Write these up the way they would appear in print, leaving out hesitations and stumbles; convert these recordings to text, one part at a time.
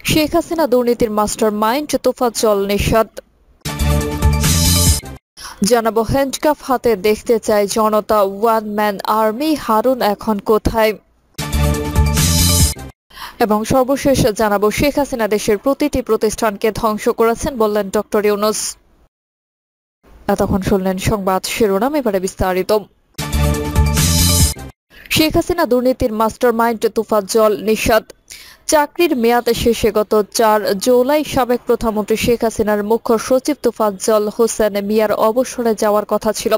শেখ হাসিনা দুর্নীতির master mind Tofazzal Nishat. জানাবো handcuff হাতে দেখতে চায় জনতা, ওয়ান ম্যান আর্মি হারুন এখন কোথায়। এবং সর্বশেষ জানাবো শেখ হাসিনা দেশের প্রতিটি প্রতিষ্ঠানকে ধ্বংস করেছেন বললেন ডক্টর ইউনূস। এতক্ষণ শুনলেন সংবাদ শিরোনাম, এবারে বিস্তারিত। শেখ হাসিনা দুর্নীতির মাস্টার মাইন্ড তোফাজ্জল নিশাত। চাকরির মেয়াদ শেষে গত ৪ জুলাই সাবেক প্রধানমন্ত্রী শেখ হাসিনার মুখ্য সচিব তোফাজ্জল হোসেন মিয়ার অবসরে যাওয়ার কথা ছিল,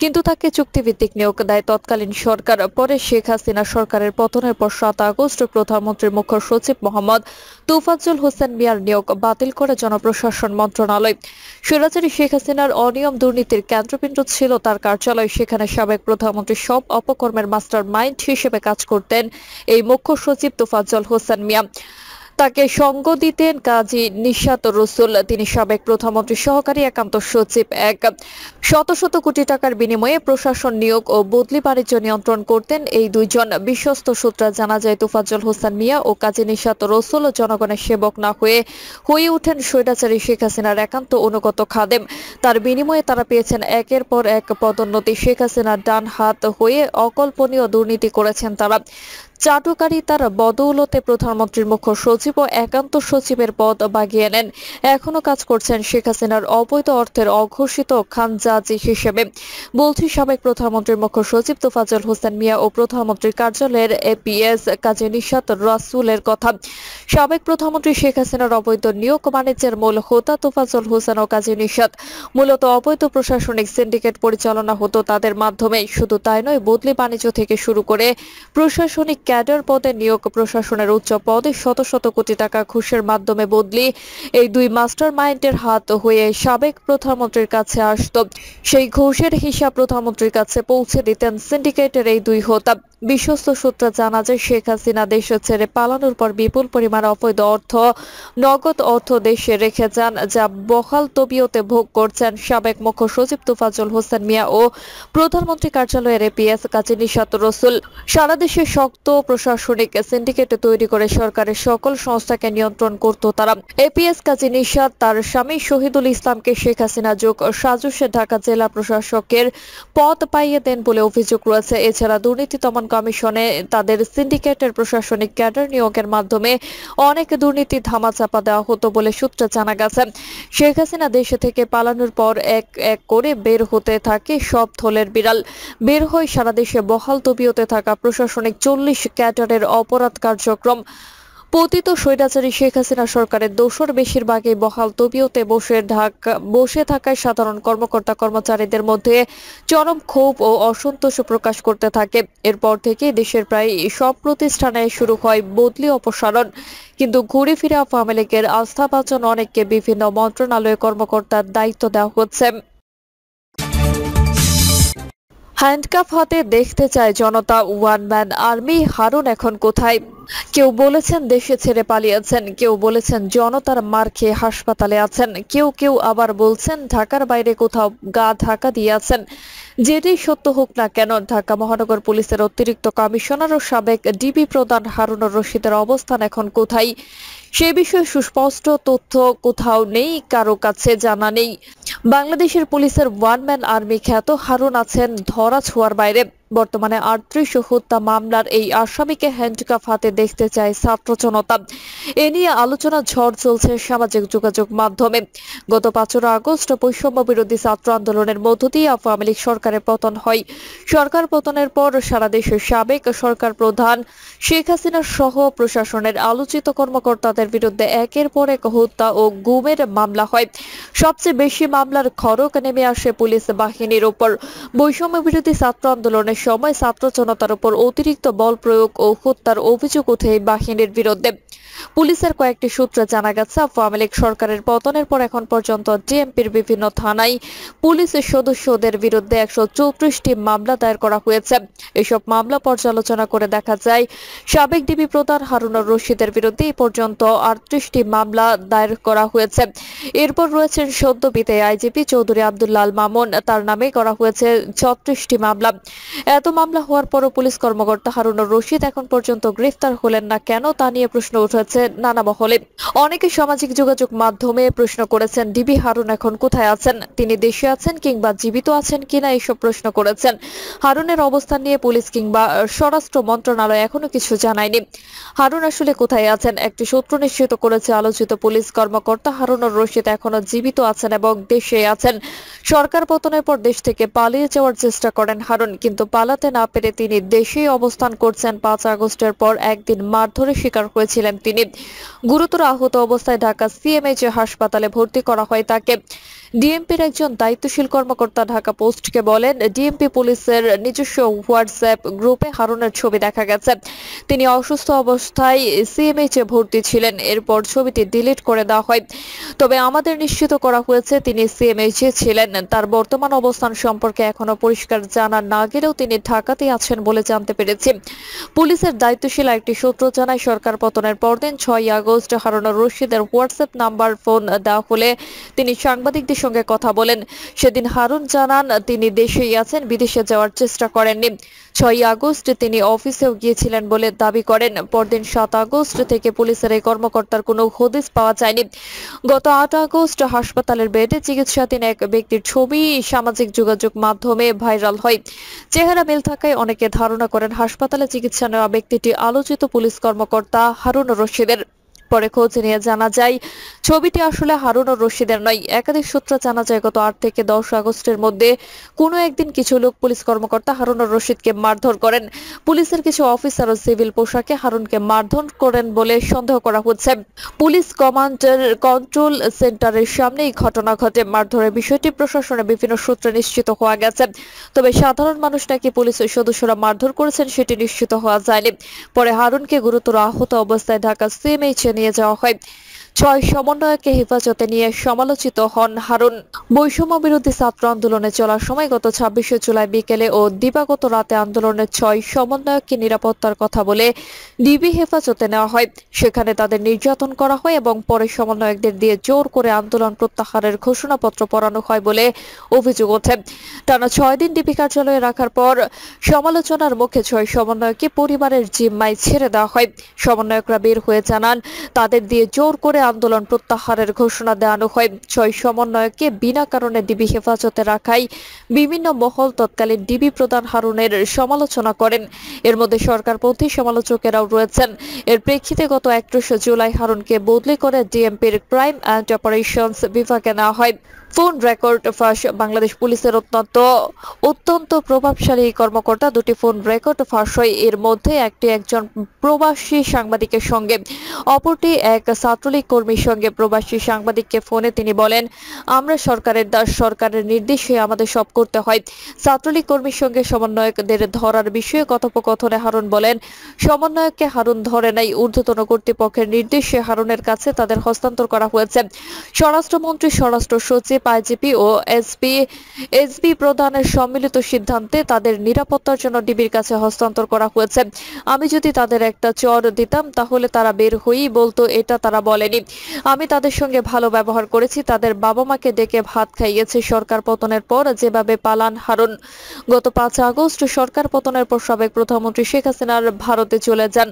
কিন্তু তাকে চুক্তিভিত্তিক নিয়োগ দেয় তৎকালীন সরকার। পরে শেখ হাসিনা সরকারের পতনের পর ৭ আগস্ট প্রধানমন্ত্রীর মুখ্য সচিব মোহাম্মদ তোফাজ্জল হোসেন মিয়ার নিয়োগ বাতিল করে জনপ্রশাসন মন্ত্রণালয়। স্বৈরাচারী শেখ হাসিনার অনিয়ম দুর্নীতির কেন্দ্রবিন্দু ছিল তার কার্যালয়। সেখানে সাবেক প্রধানমন্ত্রী সব অপকর্মের মাস্টার মাইন্ড হিসেবে কাজ করতেন এই মুখ্য সচিব তোফাজ্জল হোসেন মিয়া। তাকে সঙ্গ দিতেন কাজী নিশাত রসুল। তিনি সাবেক প্রধানমন্ত্রী সহকারী একান্ত সচিব। শত শত কোটি টাকার বিনিময়ে প্রশাসন নিয়োগ ও বদলি বাণিজ্য নিয়ন্ত্রণ করতেন এই দুইজন। বিশ্বস্ত সূত্রে জানা যায় তোফাজ্জল হোসেন মিয়া ও কাজী নিশাত রসুল জনগণের সেবক না হয়ে ওঠেন স্বৈরাচারী শেখ হাসিনার একান্ত অনুগত খাদেম। তার বিনিময়ে তারা পেয়েছেন একের পর এক পদোন্নতি। শেখ হাসিনার ডান হাত হয়ে অকল্পনীয় দুর্নীতি করেছেন তারা। চাটুকারি তার বদৌলতে প্রধানমন্ত্রীর মুখ্য সচিব ও একান্ত সচিবের পদ বাগিয়ে নেন। এখনো কাজ করছেন শেখ হাসিনার অবৈধ অর্থের অঘোষিত খানজাজি হিসেবে। বলছি সাবেক প্রধানমন্ত্রীর মুখ্য সচিব তোফাজ্জল হোসেন মিয়া ও প্রধানমন্ত্রীর কার্যালয়ের এপিএস কাজী নিশাত রাসুলের কথা। সাবেক প্রধানমন্ত্রী শেখ হাসিনার অবৈধ নিয়োগ বাণিজ্যের মূল হোতা তোফাজ্জল হোসেন ও কাজী নিশাত। মূলত অবৈধ প্রশাসনিক সিন্ডিকেট পরিচালনা হতো তাদের মাধ্যমে। শুধু তাই নয়, বদলি বাণিজ্য থেকে শুরু করে প্রশাসনিক ক্যাডার পদে নিয়োগ, প্রশাসনের উচ্চ পদে শত শত কোটি টাকা ঘুষের মাধ্যমে বদলি, এই দুই মাস্টার মাইন্ডের হাত হয়ে সাবেক প্রধানমন্ত্রীর কাছে আসত। সেই ঘুষের হিসাব প্রধানমন্ত্রীর কাছে পৌঁছে দিতেন সিন্ডিকেটের এই দুই হোতা। বিশ্বস্ত সূত্রে জানা যায় শেখ হাসিনা দেশ ছেড়ে পালানোর পর বিপুল পরিমাণ অবৈধ অর্থ, নগদ অর্থ দেশে রেখে যান, যা বহাল তবিয়তে ভোগ করছেন সাবেক মুখ্য সচিব তোফাজ্জল হোসেন মিয়া ও প্রধানমন্ত্রী কার্যালয়ের এপিএস কাজী নিশাত রসুল। সারা দেশে শক্ত প্রশাসনিক সিন্ডিকেট তৈরি করে সরকারের সকল সংস্থাকে নিয়ন্ত্রণ করত তারা। এপিএস কাজী নিশাত তার স্বামী শহীদুল ইসলামকে শেখ হাসিনা যোগ সাজুসে ঢাকা জেলা প্রশাসকের পদ পাইয়ে দেন বলে অভিযোগ রয়েছে। এছাড়া দুর্নীতি দমন কমিশনে তাদের সিন্ডিকেটের প্রশাসনিক ক্যাডার নিয়োগের মাধ্যমে অনেক দুর্নীতি ধামাচাপা দেওয়া হতো বলে সূত্রে জানা গেছে। শেখ হাসিনা দেশে থেকে পালানোর পর এক এক করে বের হতে থাকে সব থলের বিড়াল। বের হয় সারা দেশে বহাল তবিয়তে থাকা প্রশাসনিক 40 ক্যাডারের অপরাধ কার্যক্রম। পতিত স্বৈরাচারী শেখ হাসিনা সরকারের দোসর বেশিরভাগই বহাল তবিয়তে বসে থাকায় সাধারণ কর্মকর্তা কর্মচারীদের মধ্যে চরম ক্ষোভ ও অসন্তোষ প্রকাশ করতে থাকে। এরপর থেকে দেশের প্রায় সব প্রতিষ্ঠানে শুরু হয় বদলি অপসারণ। কিন্তু ঘুরে ফিরে আওয়ামী লীগের আস্থাভাজন অনেককে বিভিন্ন মন্ত্রণালয়ে কর্মকর্তার দায়িত্ব দেওয়া হচ্ছে। হ্যান্ডকাফ হাতে দেখতে চায় জনতা, ওয়ান ম্যান আর্মি হারুন এখন কোথায়। কেউ বলেছেন দেশে ছেড়ে পালিয়েছেন, কেউ বলেছেন জনতার মার খেয়ে হাসপাতালে আছেন, কেউ কেউ আবার বলছেন ঢাকার বাইরে কোথাও গা ঢাকা দিয়ে আছেন। যেটাই সত্য হোক না কেন, ঢাকা মহানগর পুলিশের অতিরিক্ত কমিশনার ও সাবেক ডিবি প্রধান হারুনুর রশিদের অবস্থান এখন কোথায় সে বিষয়ে সুস্পষ্ট তথ্য কোথাও নেই, কারো কাছে জানা নেই। বাংলাদেশের পুলিশের ওয়ান ম্যান আর্মি খ্যাত হারুন আছেন ধরা ছোঁয়ার বাইরে। বর্তমানে ৩৮ হত্যা মামলার এই আসামিকে হ্যান্ডকাফ হাতে দেখতে চায় ছাত্র জনতা। এ নিয়ে আলোচনা ঝড় চলছে সামাজিক যোগাযোগ মাধ্যমে। গত ৫ আগস্ট বৈষম্য বিরোধী ছাত্র আন্দোলনের মধ্য দিয়ে আওয়ামী লীগ সরকারের পতন হয়। সরকার পতনের পর সারা দেশের সাবেক সরকার প্রধান শেখ হাসিনা সহ প্রশাসনের আলোচিত কর্মকর্তাদের বিরুদ্ধে একের পর এক হত্যা ও গুমের মামলা হয়। সবচেয়ে বেশি মামলার খড়গ নেমে আসে পুলিশ বাহিনীর উপর। বৈষম্য বিরোধী ছাত্র আন্দোলনের সময় ছাত্র জনতার উপর অতিরিক্ত বল প্রয়োগ ও হত্যার অভিযোগ ওঠে এই বাহিনীর বিরুদ্ধে। পুলিশের কয়েকটি সূত্রে জানা গেছে, আওয়ামী লীগ সরকারের পতনের পর এখন পর্যন্ত ডিএমপির বিভিন্ন থানায় পুলিশের সদস্যদের বিরুদ্ধে ১৩৪টি মামলা দায়ের করা হয়েছে। এসব মামলা পর্যালোচনা করে দেখা যায় সাবেক ডিবি প্রধান হারুনুর রশিদের বিরুদ্ধে এই পর্যন্ত ৩৮টি মামলা দায়ের করা হয়েছে। এরপর রয়েছেন সদ্য বিদায়ী আইজিপি চৌধুরী আব্দুল্লাহ আল মামুন, তার নামে করা হয়েছে ৩৬টি মামলা। এত মামলা হওয়ার পরও পুলিশ কর্মকর্তা হারুনুর রশিদ এখন পর্যন্ত গ্রেফতার হলেন না কেন, তা নিয়ে প্রশ্ন উঠেছে নানা মহলে। অনেকে সামাজিক যোগাযোগ মাধ্যমে প্রশ্ন করেছেন, ডিবি হারুন এখন কোথায় আছেন, তিনি দেশে আছেন কিংবা জীবিত আছেন কিনা, এইসব প্রশ্ন করেছেন। হারুনের অবস্থান নিয়ে পুলিশ কিংবা স্বরাষ্ট্র মন্ত্রণালয় এখনো কিছু জানায়নি। হারুন আসলে কোথায় আছেন? একটি সূত্র নিশ্চিত করেছে আলোচিত পুলিশ কর্মকর্তা হারুনুর রশিদ এখনো জীবিত আছেন এবং দেশে আছেন। সরকার পতনের পর দেশ থেকে পালিয়ে যাওয়ার চেষ্টা করেন হারুন, কিন্তু পালাতে না পেরে তিনি দেশেই অবস্থান করছেন। 5 আগস্টের পর একদিন মারধরের শিকার হয়েছিলেন তিনি। গুরুতর আহত অবস্থায় ঢাকা সিএমএইচ হাসপাতালে ভর্তি করা হয় তাকে। ডিএমপির একজন দায়িত্বশীল কর্মকর্তা ঢাকা পোস্টকে বলেন, ডিএমপি পুলিশের নিজস্ব হোয়াটসঅ্যাপ গ্রুপে হারুনের ছবি দেখা গেছে। তিনি অসুস্থ অবস্থায় সিএমএইচ এ ভর্তি ছিলেন। এরপর ছবিটি ডিলিট করে দেওয়া হয়। তবে আমাদের নিশ্চিত করা হয়েছে তিনি সিএমএইচ এ ছিলেন। তার বর্তমান অবস্থান সম্পর্কে এখনো পরিষ্কার জানা না গেলেও তিনি ঢাকাতেই আছেন বলে জানতে পেরেছি। পুলিশের দায়িত্বশীল একটি সূত্র জানায়, সরকার পতনের পরদিন 6 আগস্ট হারুনুর রশিদের হোয়াটসঅ্যাপ নাম্বার ফোন দেওয়া হলে তিনি সাংবাদিকদের সঙ্গে কথা বলেন। সেদিন হারুন জানান তিনি দেশেই আছেন, বিদেশে যাওয়ার চেষ্টা করেননি। 6 আগস্ট তিনি অফিসেও গিয়েছিলেন বলে দাবি করেন। পরদিন 7 আগস্ট থেকে পুলিশের এই কর্মকর্তার কোনো হদিস পাওয়া যায়নি। গত 8 আগস্ট হাসপাতালের বেডে চিকিৎসাধীন এক ব্যক্তির ছবি সামাজিক যোগাযোগ মাধ্যমে ভাইরাল হয়। চেহারা মিল থাকায় অনেকে ধারণা করেন হাসপাতালে চিকিৎসা নেওয়া ব্যক্তিটি আলোচিত পুলিশ কর্মকর্তা হারুনুর রশিদের। পরে খোঁজ নিয়ে জানা যায় ছবিটি আসলে হারুনুর রশিদের নয়। একাধিক সূত্র জানা যায় গত 8 থেকে 10 আগস্টের মধ্যে কোনো একদিন কিছু লোক পুলিশ কর্মকর্তা হারুনুর রশিদকে মারধর করেন। পুলিশের কিছু অফিসার ও সিভিল পোশাকে হারুনকে মারধর করেন বলে সন্দেহ করা হচ্ছে। পুলিশ কমান্ডার কন্ট্রোল সেন্টারের সামনে এই ঘটনা ঘটে। মারধরের বিষয়টি প্রশাসনের বিভিন্ন সূত্রে নিশ্চিত হওয়া গেছে। তবে সাধারণ মানুষ নাকি পুলিশের সদস্যরা মারধর করেছেন সেটি নিশ্চিত হওয়া যায়নি। পরে হারুনকে গুরুতর আহত অবস্থায় ঢাকা সিএমএইচে নিয়ে যাওয়া হয়। 6 সমন্বয়কে হেফাজতে নিয়ে সমালোচিত হন হারুন। বৈষম্য বিরোধী ছাত্র আন্দোলনে চলার সময় গত 26 জুলাই বিকেলে ও দিবাগত রাতে আন্দোলনের 6 সমন্বয়ককে নিরাপত্তার কথা বলে ডিবি হেফাজতে নেওয়া হয়। সেখানে তাদের নির্যাতন করা হয় এবং পরে সমন্বয়কদের দিয়ে জোর করে আন্দোলন প্রত্যাহারের ঘোষণাপত্র পড়ানো হয় বলে অভিযোগ ওঠে। টানা 6 দিন ডিবি কার্যালয়ে রাখার পর সমালোচনার মুখে 6 সমন্বয়ককে পরিবারের জিম্মায় ছেড়ে দেওয়া হয়। সমন্বয়করা বের হয়ে জানান তাদের দিয়ে জোর করে আন্দোলন প্রত্যাহারের ঘোষণা দেওয়ানো হয়। 6 সমন্বয়ককে বিনা কারণে ডিবি হেফাজতে রাখায় বিভিন্ন মহল তৎকালীন ডিবি প্রধান হারুনের সমালোচনা করেন। এর মধ্যে সরকারপন্থী সমালোচকেরাও রয়েছেন। এর প্রেক্ষিতে গত 31 জুলাই হারুনকে বদলি করে ডিএমপির ক্রাইম অ্যান্ড অপারেশনস বিভাগে নেওয়া হয়। ফোন রেকর্ড ফাঁস। বাংলাদেশ পুলিশের অত্যন্ত প্রভাবশালী কর্মকর্তা 2টি ফোন রেকর্ড ফাঁস হয়। এর মধ্যে একটি একজন প্রবাসী সাংবাদিকের সঙ্গে, অপরটি এক ছাত্রলীগ কর্মীর সঙ্গে। প্রবাসী সাংবাদিককে ফোনে তিনি বলেন, আমরা সরকারের দাস, সরকারের নির্দেশে আমাদের সব করতে হয়। ছাত্রলীগ কর্মীর সঙ্গে সমন্বয়কদের ধরার বিষয়ে কথোপকথনে হারুন বলেন, সমন্বয়ককে হারুন ধরে নাই, ঊর্ধ্বতন কর্তৃপক্ষের নির্দেশে হারুনের কাছে তাদের হস্তান্তর করা হয়েছে। স্বরাষ্ট্রমন্ত্রী, স্বরাষ্ট্র সচিব, আইজিপি ও এসপি প্রধানের সম্মিলিত সিদ্ধান্তে তাদের নিরাপত্তার জন্য ডিবির কাছে হস্তান্তর করা হয়েছে। আমি যদি তাদের একটা চর দিতাম তাহলে তারা বের হয়েই বলতো, এটা তারা বলেনি। আমি তাদের সঙ্গে ভালো ব্যবহার করেছি, তাদের বাবা মাকে ডেকে ভাত খাইয়েছে। সরকার পতনের পর যেভাবে পালান হারুন। গত 5 আগস্ট সরকার পতনের পর সাবেক প্রধানমন্ত্রী শেখ হাসিনার ভারতে চলে যান।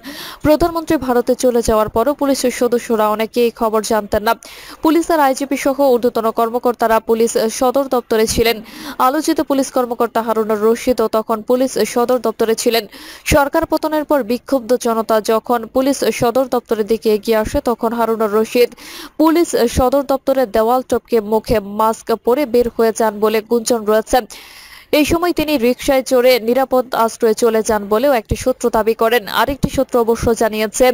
প্রধানমন্ত্রী ভারতে চলে যাওয়ার পরও পুলিশের সদস্যরা অনেকেই এই খবর জানতেন না। পুলিশের আইজিপি সহ ঊর্ধ্বতন কর্মকর্তারা পুলিশ সদর দপ্তরে ছিলেন। আলোচিত পুলিশ কর্মকর্তা হারুনুর রশিদও তখন পুলিশ সদর দপ্তরে ছিলেন। সরকার পতনের পর বিক্ষুব্ধ জনতা যখন পুলিশ সদর দপ্তরের দিকে এগিয়ে আসে তখন হারুনুর রশিদ পুলিশ সদর দপ্তরের দেওয়াল টপকে মুখে মাস্ক পরে বের হয়ে যান বলে গুঞ্জন রয়েছে। এই সময় তিনি রিকশায় চড়ে নিরাপদ আশ্রয়ে চলে যান বলেও একটি সূত্র দাবি করেন। আরেকটি সূত্র অবশ্য জানিয়েছে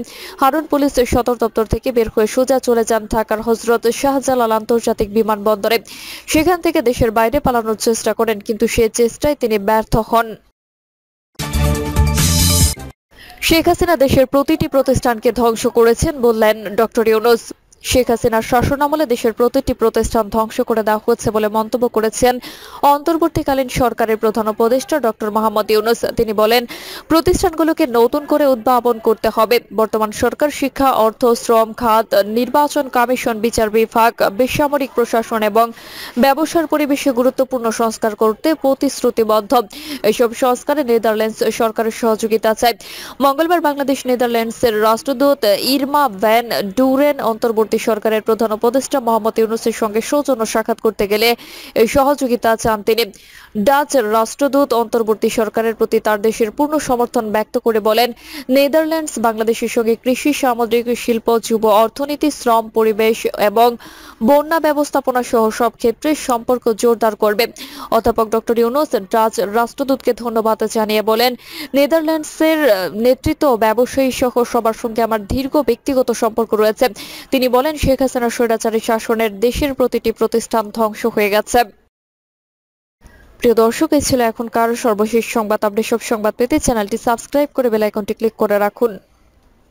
হারুন পুলিশ সদর দপ্তর থেকে বের হয়ে সোজা চলে যান ঢাকার হযরত শাহজালাল আন্তর্জাতিক বিমানবন্দরে। সেখান থেকে দেশের বাইরে পালানোর চেষ্টা করেন, কিন্তু সে চেষ্টায় তিনি ব্যর্থ হন। শেখ হাসিনা দেশের প্রতিটি প্রতিষ্ঠানকে ধ্বংস করেছেন বললেন ডক্টর ইউনূস। শেখ হাসিনার শাসনামলে দেশের প্রতিটি প্রতিষ্ঠান ধ্বংস করে দেওয়া হচ্ছে বলে মন্তব্য করেছেন অন্তর্বর্তীকালীন সরকারের প্রধান উপদেষ্টা ডক্টর মোহাম্মদ ইউনূস। তিনি বলেন, প্রতিষ্ঠানগুলোকে নতুন করে উদ্ভাবন করতে হবে। বর্তমান সরকার শিক্ষা, অর্থ, শ্রম খাত, নির্বাচন কমিশন, বিচার বিভাগ, বেসামরিক প্রশাসন এবং ব্যবসার পরিবেশে গুরুত্বপূর্ণ সংস্কার করতে প্রতিশ্রুতিবদ্ধ। এসব সংস্কারে নেদারল্যান্ডস সরকারের সহযোগিতা চায়। মঙ্গলবার বাংলাদেশ নেদারল্যান্ডসের রাষ্ট্রদূত ইরমা ভ্যান ডুরেন অন্তর্বর্তী সরকারের প্রধান উপদেষ্টা মোহাম্মদ ইউনূসের সঙ্গে সৌজন্য সাক্ষাৎ করতে গেলে এই সহযোগিতা চান তিনি। ডাচ রাষ্ট্রদূত অন্তর্বর্তী সরকারের প্রতি তার দেশের পূর্ণ সমর্থন ব্যক্ত করে বলেন, নেদারল্যান্ডস বাংলাদেশের সঙ্গে কৃষি, সামুদ্রিক শিল্প, যুব অর্থনীতি, শ্রম, পরিবেশ এবং বন্যা ব্যবস্থাপনা সহ সব ক্ষেত্রে সম্পর্ক জোরদার করবে। অধ্যাপক ডক্টর ইউনূস ডাচ রাষ্ট্রদূতকে ধন্যবাদ জানিয়ে বলেন, নেদারল্যান্ডসের নেতৃত্ব, ব্যবসায়ী সহ সবার সঙ্গে আমার দীর্ঘ ব্যক্তিগত সম্পর্ক রয়েছে। তিনি বলেন, শেখ হাসিনার স্বৈরাচারী শাসনের দেশের প্রতিটি প্রতিষ্ঠান ধ্বংস হয়ে গেছে। প্রিয় দর্শক, এই ছিল এখনকার সর্বশেষ সংবাদ। আপডেট সব সংবাদ পেতে চ্যানেলটি সাবস্ক্রাইব করে বেল আইকনটি ক্লিক করে রাখুন।